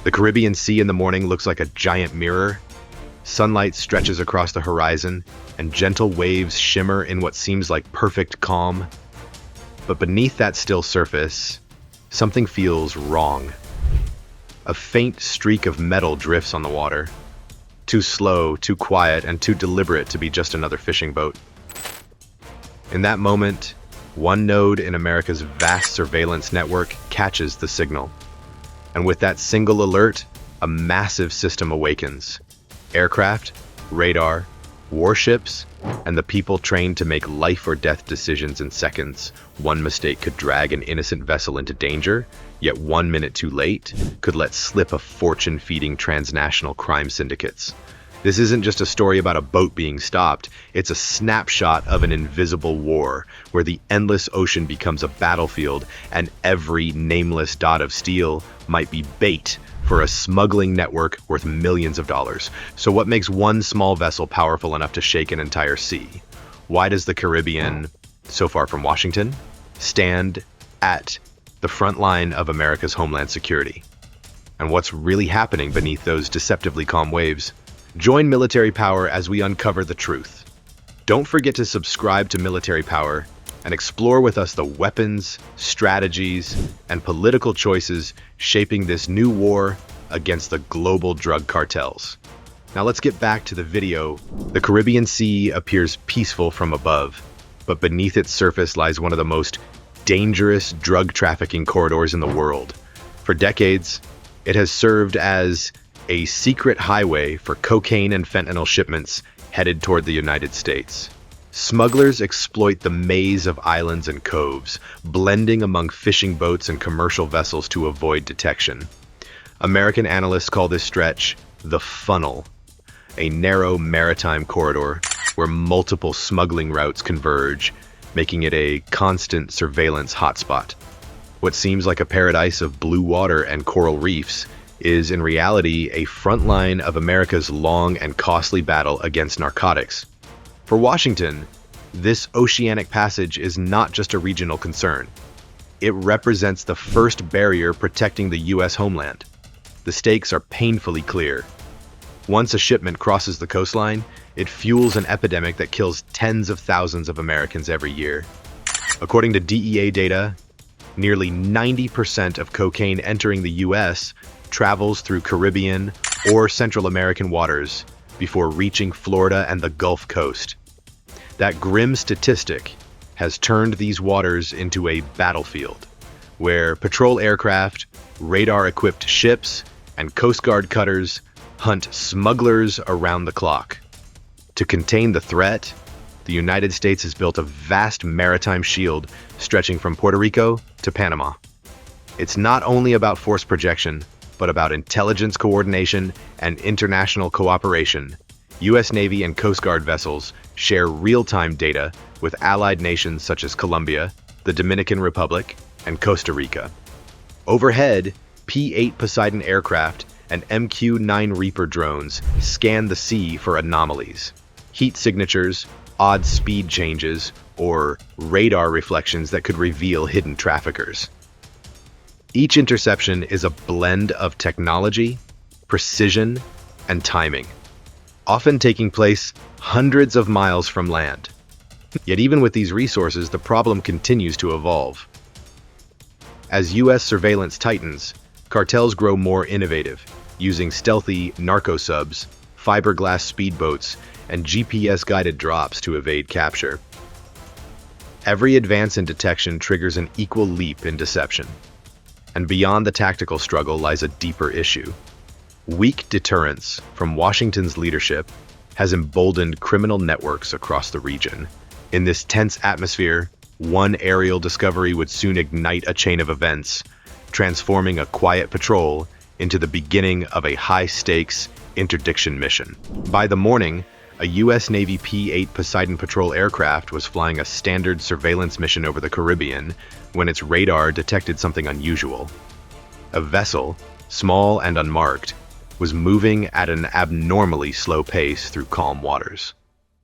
The Caribbean Sea in the morning looks like a giant mirror. Sunlight stretches across the horizon, and gentle waves shimmer in what seems like perfect calm. But beneath that still surface, something feels wrong. A faint streak of metal drifts on the water. Too slow, too quiet, and too deliberate to be just another fishing boat. In that moment, one node in America's vast surveillance network catches the signal. And with that single alert, a massive system awakens. Aircraft, radar, warships, and the people trained to make life or death decisions in seconds. One mistake could drag an innocent vessel into danger, yet 1 minute too late could let slip a fortune-feeding transnational crime syndicates. This isn't just a story about a boat being stopped, it's a snapshot of an invisible war, where the endless ocean becomes a battlefield, and every nameless dot of steel might be bait for a smuggling network worth millions of dollars. So what makes one small vessel powerful enough to shake an entire sea? Why does the Caribbean, so far from Washington, stand at the front line of America's homeland security? And what's really happening beneath those deceptively calm waves? Join Military Power as we uncover the truth. Don't forget to subscribe to Military Power and explore with us the weapons, strategies, and political choices shaping this new war against the global drug cartels. Now let's get back to the video. The Caribbean Sea appears peaceful from above, but beneath its surface lies one of the most dangerous drug trafficking corridors in the world. For decades, it has served as a secret highway for cocaine and fentanyl shipments headed toward the United States. Smugglers exploit the maze of islands and coves, blending among fishing boats and commercial vessels to avoid detection. American analysts call this stretch the funnel, a narrow maritime corridor where multiple smuggling routes converge, making it a constant surveillance hotspot. What seems like a paradise of blue water and coral reefs is in reality a front line of America's long and costly battle against narcotics. For Washington, this oceanic passage is not just a regional concern. It represents the first barrier protecting the U.S. homeland. The stakes are painfully clear. Once a shipment crosses the coastline, it fuels an epidemic that kills tens of thousands of Americans every year. According to DEA data, nearly 90% of cocaine entering the U.S. travels through Caribbean or Central American waters before reaching Florida and the Gulf Coast. That grim statistic has turned these waters into a battlefield, where patrol aircraft, radar-equipped ships, and Coast Guard cutters hunt smugglers around the clock. To contain the threat, the United States has built a vast maritime shield stretching from Puerto Rico to Panama. It's not only about force projection, but about intelligence coordination and international cooperation. U.S. Navy and Coast Guard vessels share real-time data with allied nations such as Colombia, the Dominican Republic, and Costa Rica. Overhead, P-8 Poseidon aircraft and MQ-9 Reaper drones scan the sea for anomalies, heat signatures, odd speed changes, or radar reflections that could reveal hidden traffickers. Each interception is a blend of technology, precision, and timing, often taking place hundreds of miles from land. Yet even with these resources, the problem continues to evolve. As U.S. surveillance tightens, cartels grow more innovative, using stealthy narco-subs, fiberglass speedboats, and GPS-guided drops to evade capture. Every advance in detection triggers an equal leap in deception. And beyond the tactical struggle lies a deeper issue. Weak deterrence from Washington's leadership has emboldened criminal networks across the region. In this tense atmosphere, one aerial discovery would soon ignite a chain of events, transforming a quiet patrol into the beginning of a high-stakes interdiction mission. By the morning, a U.S. Navy P-8 Poseidon patrol aircraft was flying a standard surveillance mission over the Caribbean when its radar detected something unusual. A vessel, small and unmarked, was moving at an abnormally slow pace through calm waters.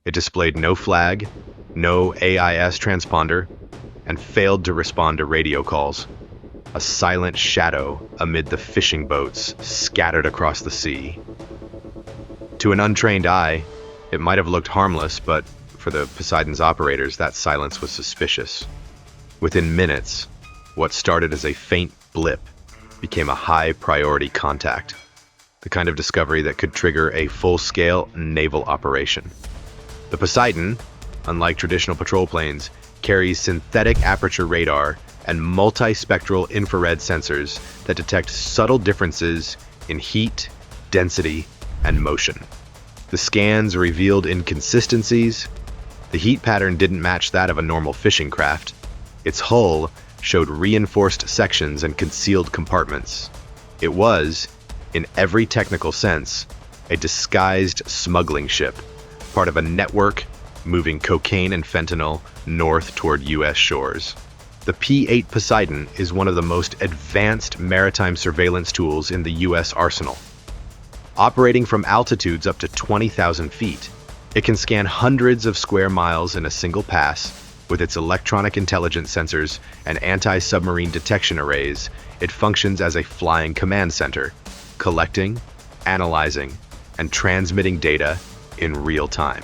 It displayed no flag, no AIS transponder, and failed to respond to radio calls. a silent shadow amid the fishing boats scattered across the sea. To an untrained eye, it might have looked harmless, but for the Poseidon's operators, that silence was suspicious. Within minutes, what started as a faint blip became a high-priority contact, the kind of discovery that could trigger a full-scale naval operation. The Poseidon, unlike traditional patrol planes, carries synthetic aperture radar and multispectral infrared sensors that detect subtle differences in heat, density, and motion. The scans revealed inconsistencies. The heat pattern didn't match that of a normal fishing craft. Its hull showed reinforced sections and concealed compartments. It was, in every technical sense, a disguised smuggling ship, part of a network moving cocaine and fentanyl north toward U.S. shores. The P-8 Poseidon is one of the most advanced maritime surveillance tools in the U.S. arsenal. Operating from altitudes up to 20,000 feet, it can scan hundreds of square miles in a single pass. With its electronic intelligence sensors and anti-submarine detection arrays, it functions as a flying command center, collecting, analyzing, and transmitting data in real time.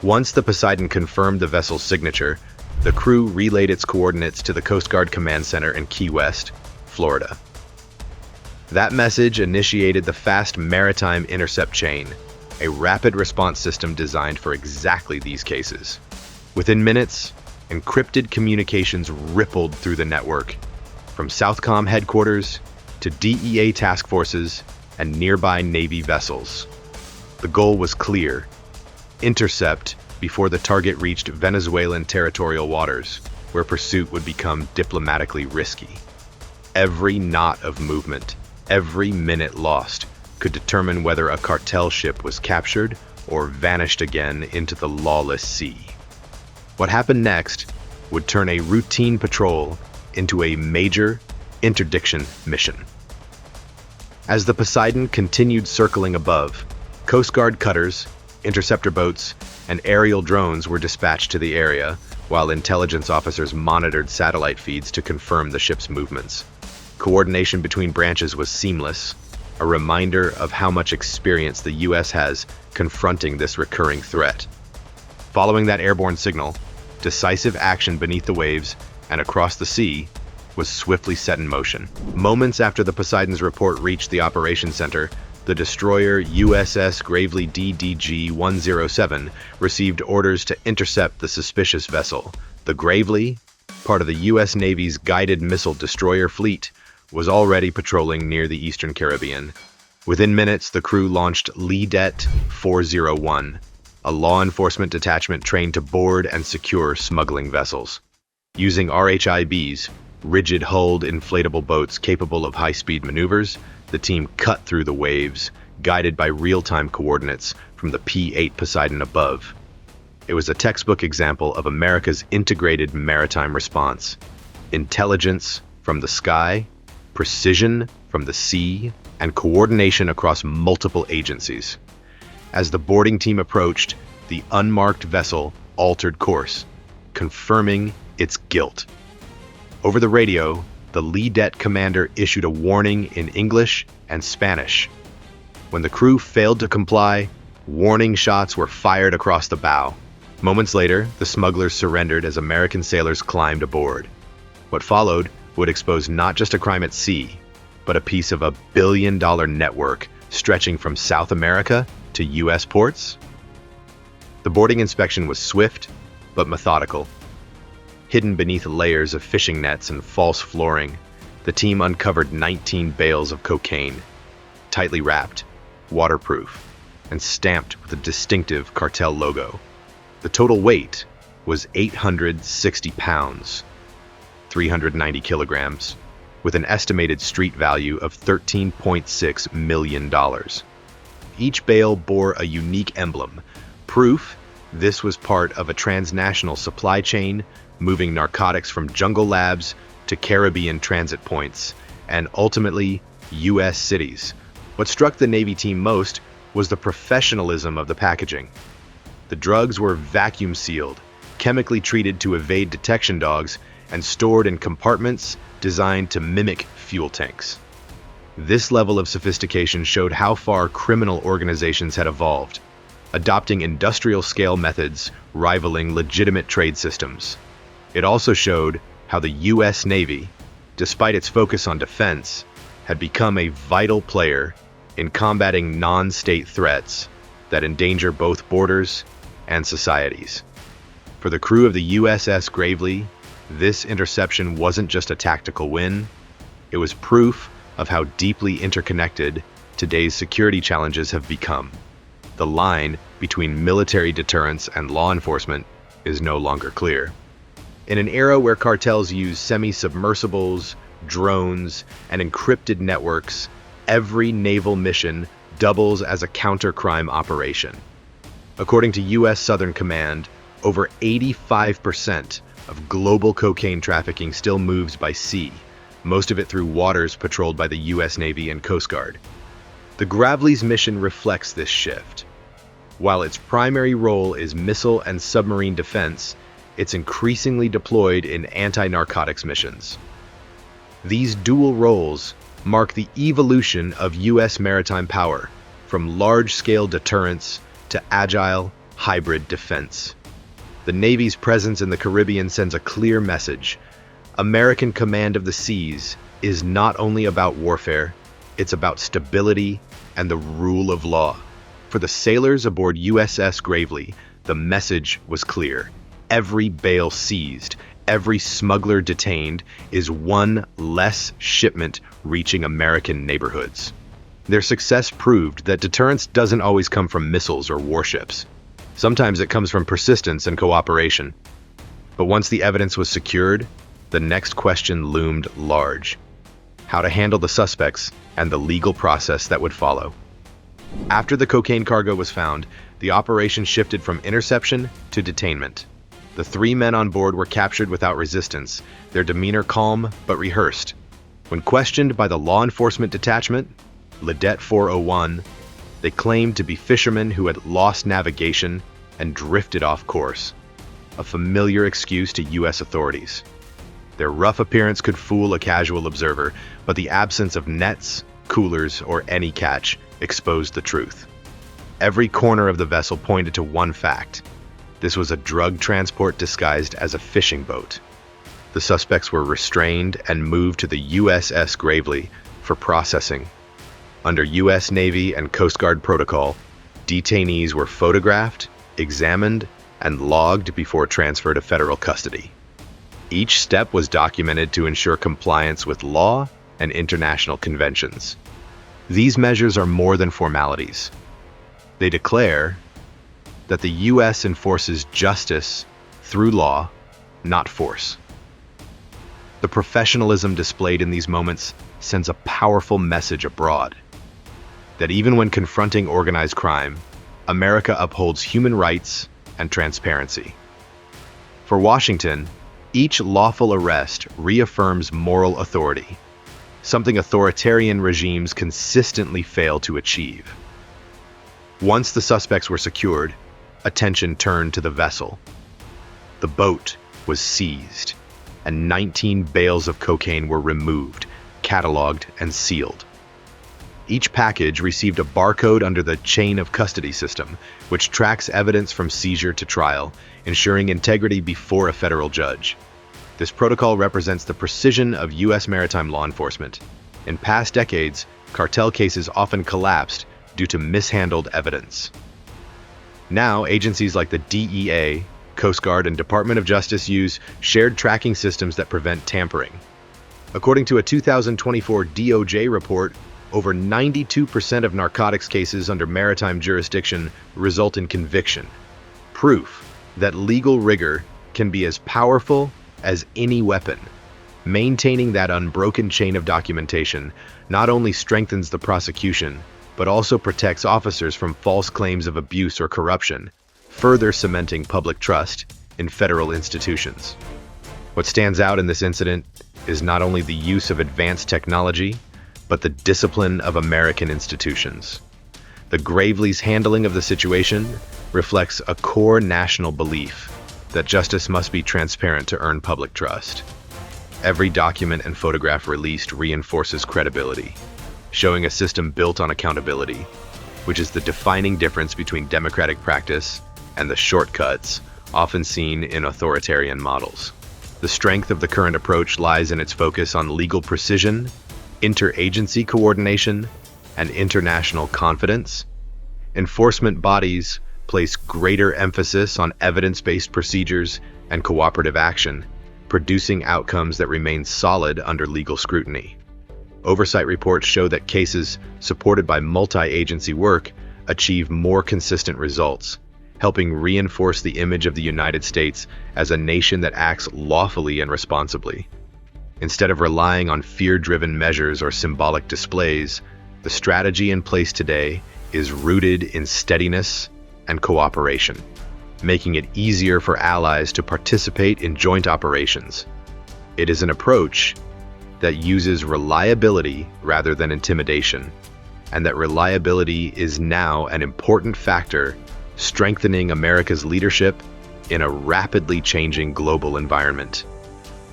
Once the Poseidon confirmed the vessel's signature, the crew relayed its coordinates to the Coast Guard Command Center in Key West, Florida. That message initiated the fast maritime intercept chain, a rapid response system designed for exactly these cases. Within minutes, encrypted communications rippled through the network, from Southcom headquarters to DEA task forces and nearby Navy vessels. The goal was clear: intercept before the target reached Venezuelan territorial waters, where pursuit would become diplomatically risky. Every knot of movement, every minute lost, could determine whether a cartel ship was captured or vanished again into the lawless sea. What happened next would turn a routine patrol into a major interdiction mission. As the Poseidon continued circling above, Coast Guard cutters, interceptor boats, and aerial drones were dispatched to the area, while intelligence officers monitored satellite feeds to confirm the ship's movements. Coordination between branches was seamless, a reminder of how much experience the U.S. has confronting this recurring threat. Following that airborne signal, decisive action beneath the waves and across the sea was swiftly set in motion. Moments after the Poseidon's report reached the operations center, the destroyer USS Gravely DDG-107 received orders to intercept the suspicious vessel. The Gravely, part of the U.S. Navy's guided missile destroyer fleet, was already patrolling near the eastern Caribbean. Within minutes, the crew launched Ledet 401, a law enforcement detachment trained to board and secure smuggling vessels. Using RHIBs, rigid-hulled inflatable boats capable of high-speed maneuvers, the team cut through the waves, guided by real-time coordinates from the P-8 Poseidon above. It was a textbook example of America's integrated maritime response: intelligence from the sky, precision from the sea, and coordination across multiple agencies. As the boarding team approached, the unmarked vessel altered course, confirming its guilt. Over the radio, the Ledet commander issued a warning in English and Spanish. When the crew failed to comply, warning shots were fired across the bow. Moments later, the smugglers surrendered as American sailors climbed aboard. What followed would expose not just a crime at sea, but a piece of $1 billion network stretching from South America to U.S. ports. The boarding inspection was swift, but methodical. Hidden beneath layers of fishing nets and false flooring, the team uncovered 19 bales of cocaine, tightly wrapped, waterproof, and stamped with a distinctive cartel logo. The total weight was 860 pounds, 390 kilograms, with an estimated street value of $13.6 million. Each bale bore a unique emblem, proof this was part of a transnational supply chain moving narcotics from jungle labs to Caribbean transit points, and ultimately, U.S. cities. What struck the Navy team most was the professionalism of the packaging. The drugs were vacuum sealed, chemically treated to evade detection dogs, and stored in compartments designed to mimic fuel tanks. This level of sophistication showed how far criminal organizations had evolved, adopting industrial-scale methods rivaling legitimate trade systems. It also showed how the U.S. Navy, despite its focus on defense, had become a vital player in combating non-state threats that endanger both borders and societies. For the crew of the USS Gravely, this interception wasn't just a tactical win, it was proof of how deeply interconnected today's security challenges have become. The line between military deterrence and law enforcement is no longer clear. In an era where cartels use semi-submersibles, drones, and encrypted networks, every naval mission doubles as a counter-crime operation. According to U.S. Southern Command, over 85% of global cocaine trafficking still moves by sea, most of it through waters patrolled by the U.S. Navy and Coast Guard. The Gravely's mission reflects this shift. While its primary role is missile and submarine defense, it's increasingly deployed in anti-narcotics missions. These dual roles mark the evolution of U.S. maritime power, from large-scale deterrence to agile, hybrid defense. The Navy's presence in the Caribbean sends a clear message. American command of the seas is not only about warfare, it's about stability and the rule of law. For the sailors aboard USS Gravely, the message was clear. Every bale seized, every smuggler detained is one less shipment reaching American neighborhoods. Their success proved that deterrence doesn't always come from missiles or warships. Sometimes it comes from persistence and cooperation. But once the evidence was secured, the next question loomed large: how to handle the suspects and the legal process that would follow. After the cocaine cargo was found, the operation shifted from interception to detainment. The 3 men on board were captured without resistance, their demeanor calm but rehearsed. When questioned by the law enforcement detachment, Lidet 401, they claimed to be fishermen who had lost navigation and drifted off course, a familiar excuse to U.S. authorities. Their rough appearance could fool a casual observer, but the absence of nets, coolers, or any catch exposed the truth. Every corner of the vessel pointed to one fact: this was a drug transport disguised as a fishing boat. The suspects were restrained and moved to the USS Gravely for processing. Under U.S. Navy and Coast Guard protocol, detainees were photographed, examined, and logged before transfer to federal custody. Each step was documented to ensure compliance with law and international conventions. These measures are more than formalities. They declare that the U.S. enforces justice through law, not force. The professionalism displayed in these moments sends a powerful message abroad: that even when confronting organized crime, America upholds human rights and transparency. For Washington, each lawful arrest reaffirms moral authority, something authoritarian regimes consistently fail to achieve. Once the suspects were secured, attention turned to the vessel. The boat was seized, and 19 bales of cocaine were removed, cataloged, and sealed. Each package received a barcode under the chain of custody system, which tracks evidence from seizure to trial, ensuring integrity before a federal judge. This protocol represents the precision of U.S. maritime law enforcement. In past decades, cartel cases often collapsed due to mishandled evidence. Now, agencies like the DEA, Coast Guard, and Department of Justice use shared tracking systems that prevent tampering. According to a 2024 DOJ report, over 92% of narcotics cases under maritime jurisdiction result in conviction. Proof that legal rigor can be as powerful as any weapon. Maintaining that unbroken chain of documentation not only strengthens the prosecution, but also protects officers from false claims of abuse or corruption, further cementing public trust in federal institutions. What stands out in this incident is not only the use of advanced technology, but the discipline of American institutions. The Gravely's handling of the situation reflects a core national belief that justice must be transparent to earn public trust. Every document and photograph released reinforces credibility, showing a system built on accountability, which is the defining difference between democratic practice and the shortcuts often seen in authoritarian models. The strength of the current approach lies in its focus on legal precision, interagency coordination, and international confidence. Enforcement bodies place greater emphasis on evidence-based procedures and cooperative action, producing outcomes that remain solid under legal scrutiny. Oversight reports show that cases supported by multi-agency work achieve more consistent results, helping reinforce the image of the United States as a nation that acts lawfully and responsibly. Instead of relying on fear-driven measures or symbolic displays, the strategy in place today is rooted in steadiness and cooperation, making it easier for allies to participate in joint operations. It is an approach that uses reliability rather than intimidation, and that reliability is now an important factor strengthening America's leadership in a rapidly changing global environment.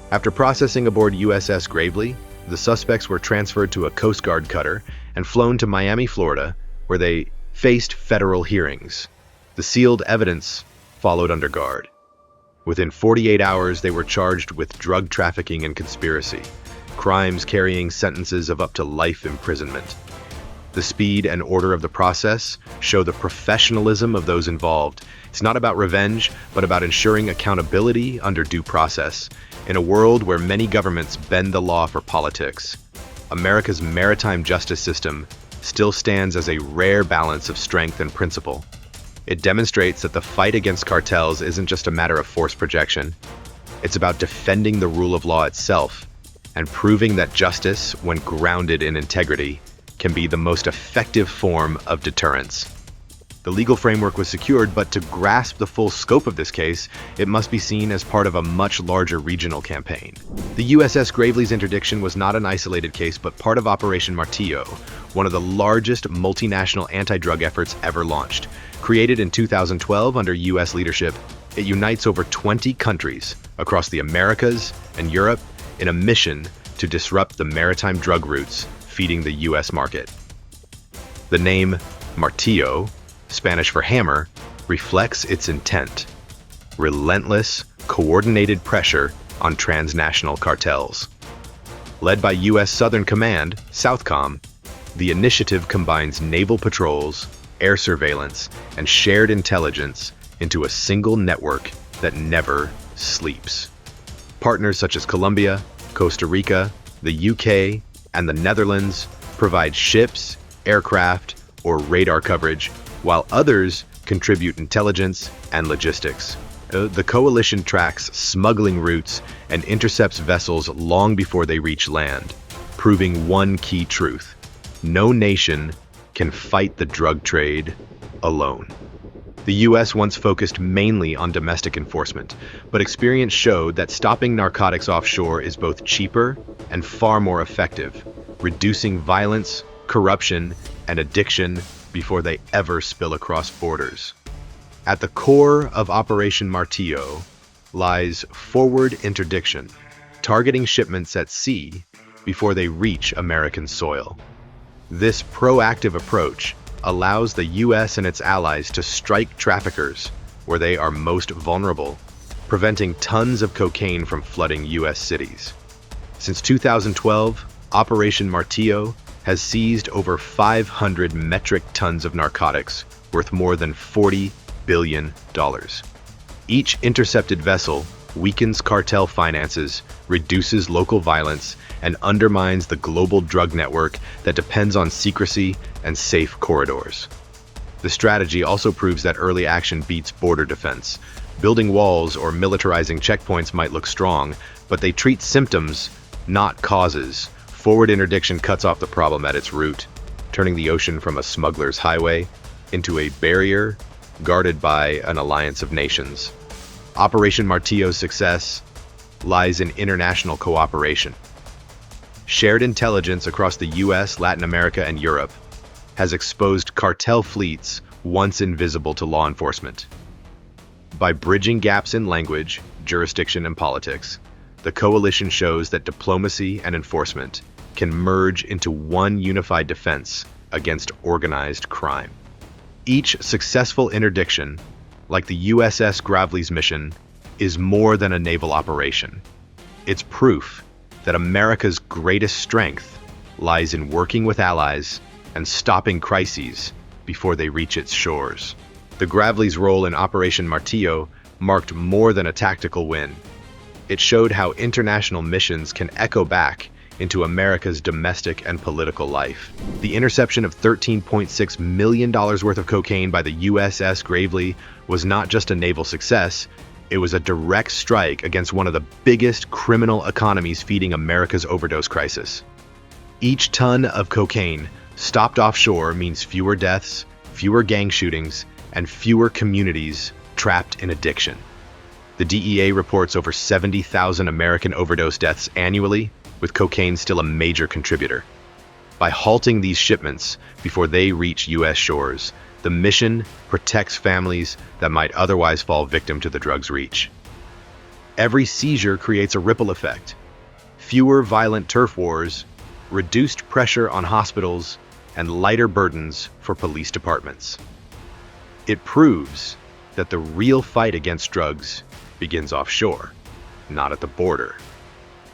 After processing aboard USS Gravely, the suspects were transferred to a Coast Guard cutter and flown to Miami, Florida, where they faced federal hearings. The sealed evidence followed under guard. Within 48 hours, they were charged with drug trafficking and conspiracy, crimes carrying sentences of up to life imprisonment. The speed and order of the process show the professionalism of those involved. It's not about revenge, but about ensuring accountability under due process. In a world where many governments bend the law for politics, America's maritime justice system still stands as a rare balance of strength and principle. It demonstrates that the fight against cartels isn't just a matter of force projection. It's about defending the rule of law itself and proving that justice, when grounded in integrity, can be the most effective form of deterrence. The legal framework was secured, but to grasp the full scope of this case, it must be seen as part of a much larger regional campaign. The USS Gravely's interdiction was not an isolated case, but part of Operation Martillo, one of the largest multinational anti-drug efforts ever launched. Created in 2012 under U.S. leadership, it unites over 20 countries across the Americas and Europe in a mission to disrupt the maritime drug routes feeding the U.S. market. The name Martillo, Spanish for hammer, reflects its intent: relentless, coordinated pressure on transnational cartels. Led by U.S. Southern Command, SOUTHCOM, the initiative combines naval patrols, air surveillance, and shared intelligence into a single network that never sleeps. Partners such as Colombia, Costa Rica, the UK, and the Netherlands provide ships, aircraft, or radar coverage, while others contribute intelligence and logistics. The coalition tracks smuggling routes and intercepts vessels long before they reach land, proving one key truth: no nation can fight the drug trade alone. The U.S. once focused mainly on domestic enforcement, but experience showed that stopping narcotics offshore is both cheaper and far more effective, reducing violence, corruption, and addiction before they ever spill across borders. At the core of Operation Martillo lies forward interdiction, targeting shipments at sea before they reach American soil. This proactive approach allows the U.S. and its allies to strike traffickers where they are most vulnerable, preventing tons of cocaine from flooding U.S. cities. Since 2012, Operation Martillo has seized over 500 metric tons of narcotics worth more than $40 billion. Each intercepted vessel weakens cartel finances, reduces local violence, and undermines the global drug network that depends on secrecy and safe corridors. The strategy also proves that early action beats border defense. Building walls or militarizing checkpoints might look strong, but they treat symptoms, not causes. Forward interdiction cuts off the problem at its root, turning the ocean from a smuggler's highway into a barrier guarded by an alliance of nations. Operation Martillo's success lies in international cooperation. Shared intelligence across the US, Latin America, and Europe has exposed cartel fleets once invisible to law enforcement. By bridging gaps in language, jurisdiction, and politics, the coalition shows that diplomacy and enforcement can merge into one unified defense against organized crime. Each successful interdiction, like the USS Gravely's mission, is more than a naval operation. It's proof that America's greatest strength lies in working with allies and stopping crises before they reach its shores. The Gravely's role in Operation Martillo marked more than a tactical win. It showed how international missions can echo back into America's domestic and political life. The interception of $13.6 million worth of cocaine by the USS Gravely was not just a naval success, it was a direct strike against one of the biggest criminal economies feeding America's overdose crisis. Each ton of cocaine stopped offshore means fewer deaths, fewer gang shootings, and fewer communities trapped in addiction. The DEA reports over 70,000 American overdose deaths annually, with cocaine still a major contributor. By halting these shipments before they reach U.S. shores, the mission protects families that might otherwise fall victim to the drug's reach. Every seizure creates a ripple effect. Fewer violent turf wars, reduced pressure on hospitals, and lighter burdens for police departments. It proves that the real fight against drugs begins offshore, not at the border.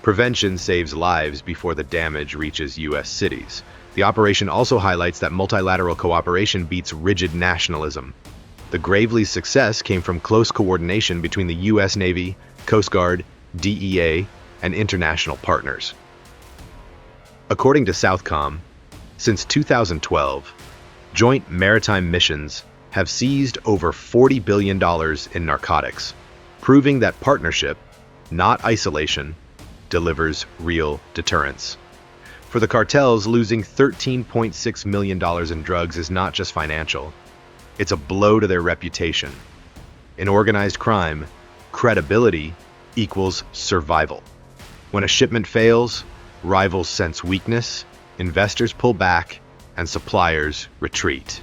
Prevention saves lives before the damage reaches U.S. cities. The operation also highlights that multilateral cooperation beats rigid nationalism. The Gravely's success came from close coordination between the U.S. Navy, Coast Guard, DEA, and international partners. According to Southcom, since 2012, joint maritime missions have seized over $40 billion in narcotics, proving that partnership, not isolation, delivers real deterrence. For the cartels, losing $13.6 million in drugs is not just financial. It's a blow to their reputation. In organized crime, credibility equals survival. When a shipment fails, rivals sense weakness, investors pull back, and suppliers retreat.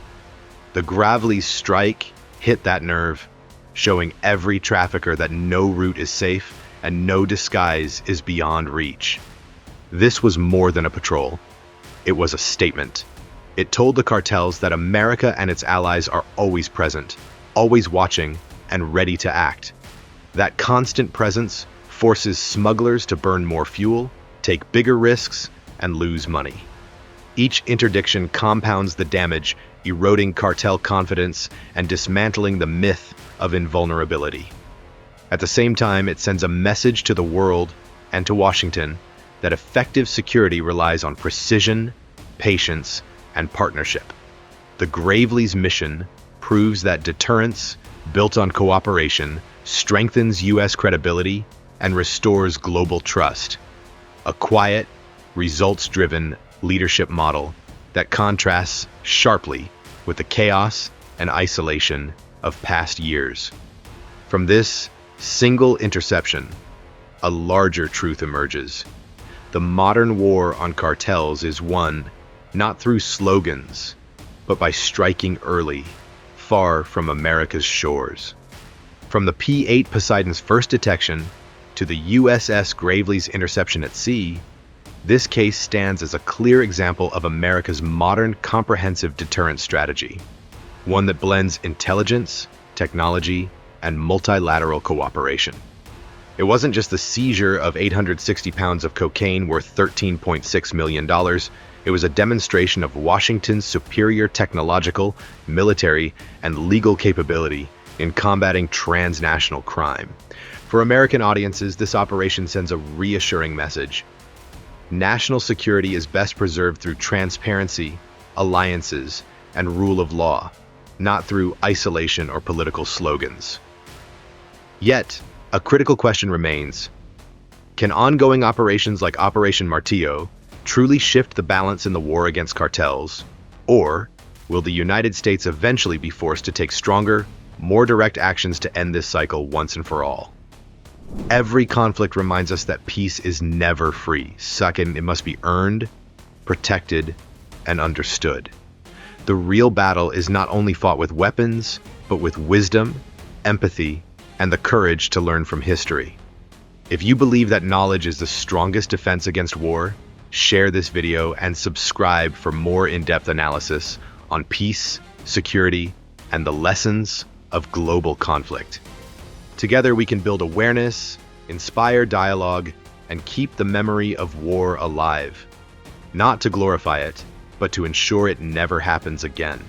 The Gravely's strike hit that nerve, showing every trafficker that no route is safe and no disguise is beyond reach. This was more than a patrol. It was a statement. It told the cartels that America and its allies are always present, always watching, and ready to act. That constant presence forces smugglers to burn more fuel, take bigger risks, and lose money. Each interdiction compounds the damage, eroding cartel confidence and dismantling the myth of invulnerability. At the same time, it sends a message to the world and to Washington that effective security relies on precision, patience, and partnership. The Gravely's mission proves that deterrence, built on cooperation, strengthens U.S. credibility and restores global trust. A quiet, results-driven leadership model that contrasts sharply with the chaos and isolation of past years. From this single interception, a larger truth emerges. The modern war on cartels is won not through slogans, but by striking early, far from America's shores. From the P-8 Poseidon's first detection to the USS Gravely's interception at sea, this case stands as a clear example of America's modern comprehensive deterrence strategy, one that blends intelligence, technology, and multilateral cooperation. It wasn't just the seizure of 860 pounds of cocaine worth $13.6 million, it was a demonstration of Washington's superior technological, military, and legal capability in combating transnational crime. For American audiences, this operation sends a reassuring message. National security is best preserved through transparency, alliances, and rule of law, not through isolation or political slogans. Yet, a critical question remains. Can ongoing operations like Operation Martillo truly shift the balance in the war against cartels? Or will the United States eventually be forced to take stronger, more direct actions to end this cycle once and for all? Every conflict reminds us that peace is never free. Second, it must be earned, protected, and understood. The real battle is not only fought with weapons, but with wisdom, empathy, and the courage to learn from history. If you believe that knowledge is the strongest defense against war, share this video and subscribe for more in-depth analysis on peace, security, and the lessons of global conflict. Together we can build awareness, inspire dialogue, and keep the memory of war alive. Not to glorify it, but to ensure it never happens again.